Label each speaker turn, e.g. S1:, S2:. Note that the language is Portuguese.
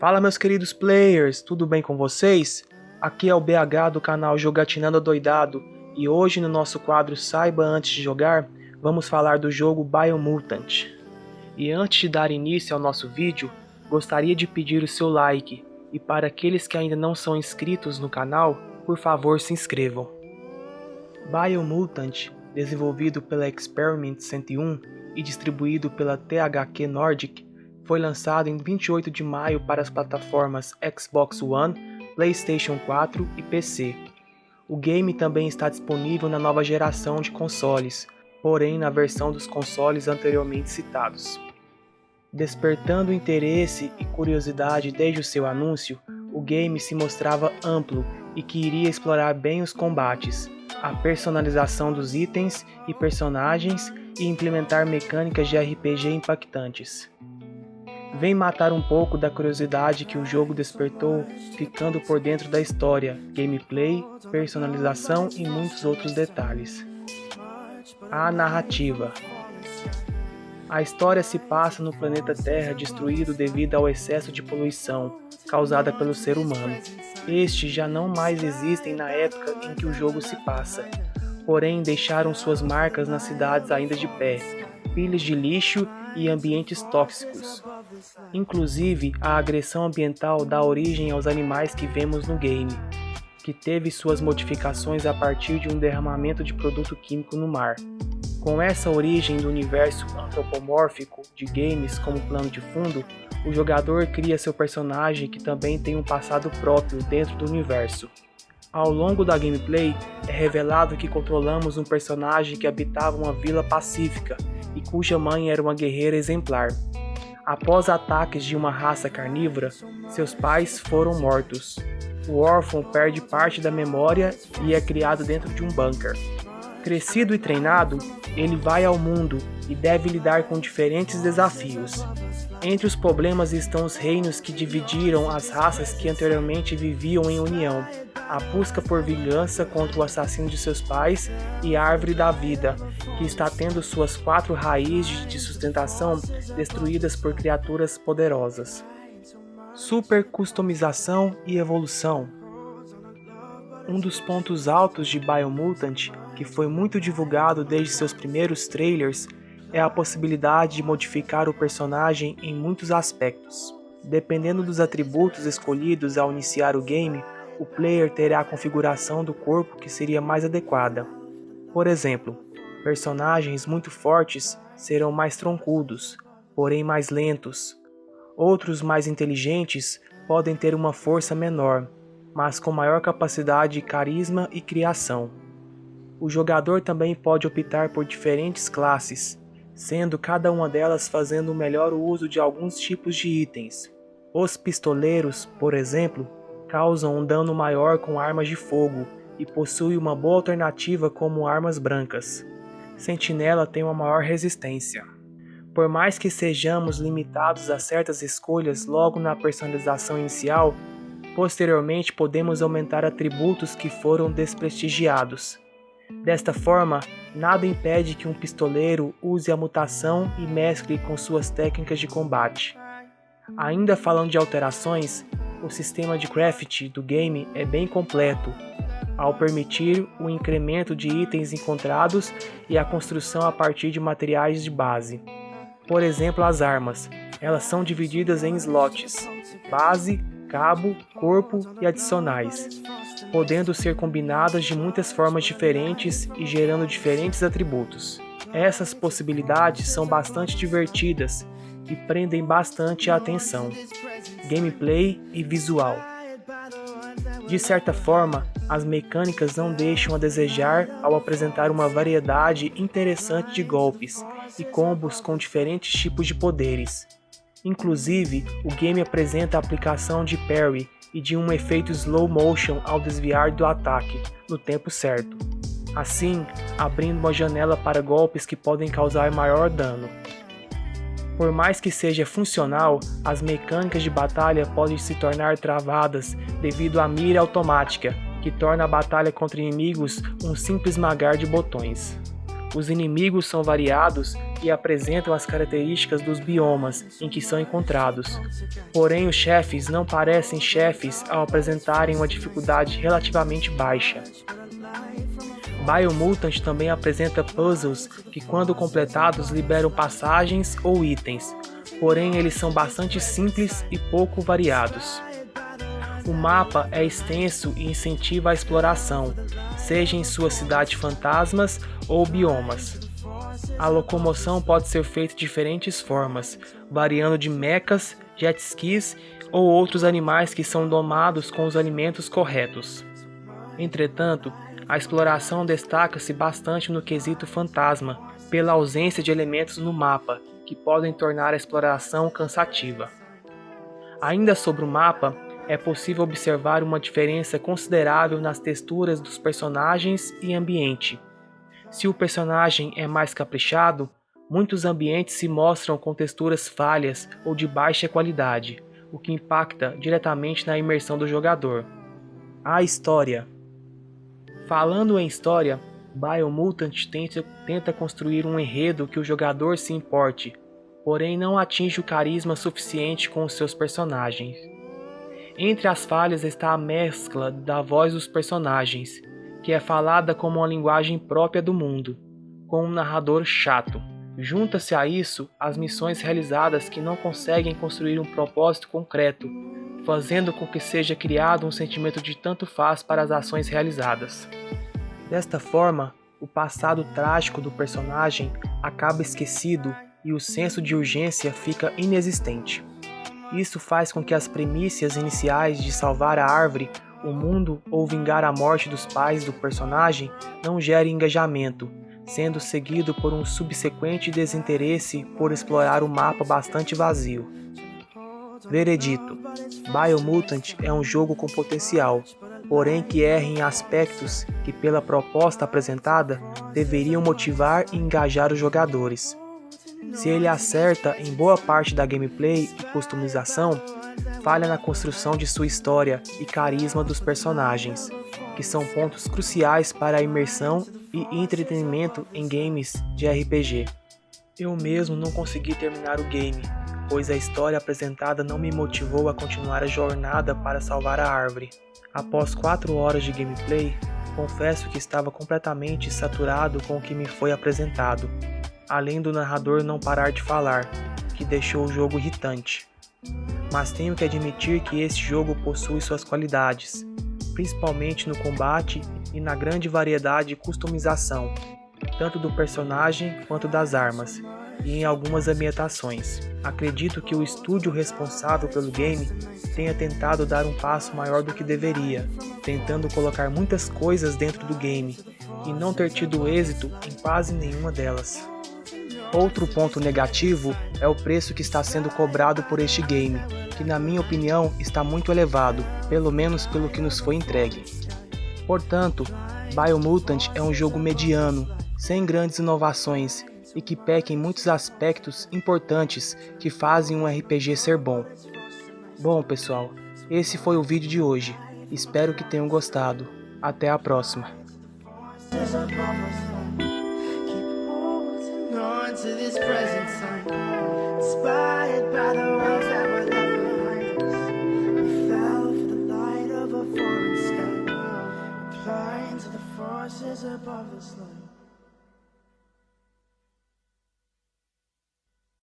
S1: Fala meus queridos players, tudo bem com vocês? Aqui é o BH do canal Jogatinando Adoidado e hoje no nosso quadro Saiba Antes de Jogar, vamos falar do jogo Biomutant. E antes de dar início ao nosso vídeo, gostaria de pedir o seu like e para aqueles que ainda não são inscritos no canal, por favor se inscrevam. Biomutant, desenvolvido pela Experiment 101 e distribuído pela THQ Nordic, foi lançado em 28 de maio para as plataformas Xbox One, PlayStation 4 e PC. O game também está disponível na nova geração de consoles, porém na versão dos consoles anteriormente citados. Despertando interesse e curiosidade desde o seu anúncio, o game se mostrava amplo e que iria explorar bem os combates, a personalização dos itens e personagens e implementar mecânicas de RPG impactantes. Vem matar um pouco da curiosidade que o jogo despertou, ficando por dentro da história, gameplay, personalização e muitos outros detalhes. A narrativa. A história se passa no planeta Terra destruído devido ao excesso de poluição causada pelo ser humano. Estes já não mais existem na época em que o jogo se passa, porém deixaram suas marcas nas cidades ainda de pé, pilhas de lixo e ambientes tóxicos. Inclusive, a agressão ambiental dá origem aos animais que vemos no game, que teve suas modificações a partir de um derramamento de produto químico no mar. Com essa origem do universo antropomórfico de games como plano de fundo, o jogador cria seu personagem que também tem um passado próprio dentro do universo. Ao longo da gameplay, é revelado que controlamos um personagem que habitava uma vila pacífica e cuja mãe era uma guerreira exemplar. Após ataques de uma raça carnívora, seus pais foram mortos. O órfão perde parte da memória e é criado dentro de um bunker. Crescido e treinado, ele vai ao mundo e deve lidar com diferentes desafios. Entre os problemas estão os reinos que dividiram as raças que anteriormente viviam em união, a busca por vingança contra o assassino de seus pais e a árvore da vida, que está tendo suas 4 raízes de sustentação destruídas por criaturas poderosas. Super customização e evolução. Um dos pontos altos de Biomutant, que foi muito divulgado desde seus primeiros trailers, é a possibilidade de modificar o personagem em muitos aspectos. Dependendo dos atributos escolhidos ao iniciar o game, o player terá a configuração do corpo que seria mais adequada. Por exemplo, personagens muito fortes serão mais troncudos, porém mais lentos. Outros mais inteligentes podem ter uma força menor, mas com maior capacidade de carisma e criação. O jogador também pode optar por diferentes classes, sendo cada uma delas fazendo o melhor uso de alguns tipos de itens. Os pistoleiros, por exemplo, causam um dano maior com armas de fogo e possuem uma boa alternativa como armas brancas. Sentinela tem uma maior resistência. Por mais que sejamos limitados a certas escolhas logo na personalização inicial, posteriormente podemos aumentar atributos que foram desprestigiados. Desta forma, nada impede que um pistoleiro use a mutação e mescle com suas técnicas de combate. Ainda falando de alterações, o sistema de craft do game é bem completo, ao permitir o incremento de itens encontrados e a construção a partir de materiais de base. Por exemplo, as armas, elas são divididas em slots, base, cabo, corpo e adicionais, podendo ser combinadas de muitas formas diferentes e gerando diferentes atributos. Essas possibilidades são bastante divertidas e prendem bastante a atenção, gameplay e visual. De certa forma, as mecânicas não deixam a desejar ao apresentar uma variedade interessante de golpes e combos com diferentes tipos de poderes. Inclusive, o game apresenta a aplicação de parry e de um efeito slow motion ao desviar do ataque, no tempo certo, assim abrindo uma janela para golpes que podem causar maior dano. Por mais que seja funcional, as mecânicas de batalha podem se tornar travadas devido à mira automática, que torna a batalha contra inimigos um simples esmagar de botões. Os inimigos são variados e apresentam as características dos biomas em que são encontrados. Porém, os chefes não parecem chefes ao apresentarem uma dificuldade relativamente baixa. Biomutant também apresenta puzzles que, quando completados, liberam passagens ou itens, porém eles são bastante simples e pouco variados. O mapa é extenso e incentiva a exploração, seja em suas cidades fantasmas ou biomas. A locomoção pode ser feita de diferentes formas, variando de mechas, jet skis ou outros animais que são domados com os alimentos corretos. Entretanto, a exploração destaca-se bastante no quesito fantasma, pela ausência de elementos no mapa, que podem tornar a exploração cansativa. Ainda sobre o mapa, é possível observar uma diferença considerável nas texturas dos personagens e ambiente. Se o personagem é mais caprichado, muitos ambientes se mostram com texturas falhas ou de baixa qualidade, o que impacta diretamente na imersão do jogador. A história. Falando em história, Biomutant tenta construir um enredo que o jogador se importe, porém não atinge o carisma suficiente com os seus personagens. Entre as falhas está a mescla da voz dos personagens, que é falada como uma linguagem própria do mundo, com um narrador chato. Junta-se a isso as missões realizadas que não conseguem construir um propósito concreto, fazendo com que seja criado um sentimento de tanto faz para as ações realizadas. Desta forma, o passado trágico do personagem acaba esquecido e o senso de urgência fica inexistente. Isso faz com que as premissas iniciais de salvar a árvore, o mundo ou vingar a morte dos pais do personagem não gerem engajamento, sendo seguido por um subsequente desinteresse por explorar o mapa bastante vazio. Veredito: Biomutant é um jogo com potencial, porém que erra em aspectos que, pela proposta apresentada, deveriam motivar e engajar os jogadores. Se ele acerta em boa parte da gameplay e customização, falha na construção de sua história e carisma dos personagens, que são pontos cruciais para a imersão e entretenimento em games de RPG. Eu mesmo não consegui terminar o game, pois a história apresentada não me motivou a continuar a jornada para salvar a árvore. Após 4 horas de gameplay, confesso que estava completamente saturado com o que me foi apresentado, além do narrador não parar de falar, que deixou o jogo irritante. Mas tenho que admitir que esse jogo possui suas qualidades, principalmente no combate e na grande variedade de customização, tanto do personagem quanto das armas, e em algumas ambientações. Acredito que o estúdio responsável pelo game tenha tentado dar um passo maior do que deveria, tentando colocar muitas coisas dentro do game, e não ter tido êxito em quase nenhuma delas. Outro ponto negativo é o preço que está sendo cobrado por este game, que na minha opinião está muito elevado, pelo menos pelo que nos foi entregue. Portanto, Biomutant é um jogo mediano, sem grandes inovações e que peca em muitos aspectos importantes que fazem um RPG ser bom. Bom pessoal, esse foi o vídeo de hoje, espero que tenham gostado, até a próxima. To this present time, inspired by the ones that were left behind us. We fell for the light of a foreign sky, applying to the forces above us like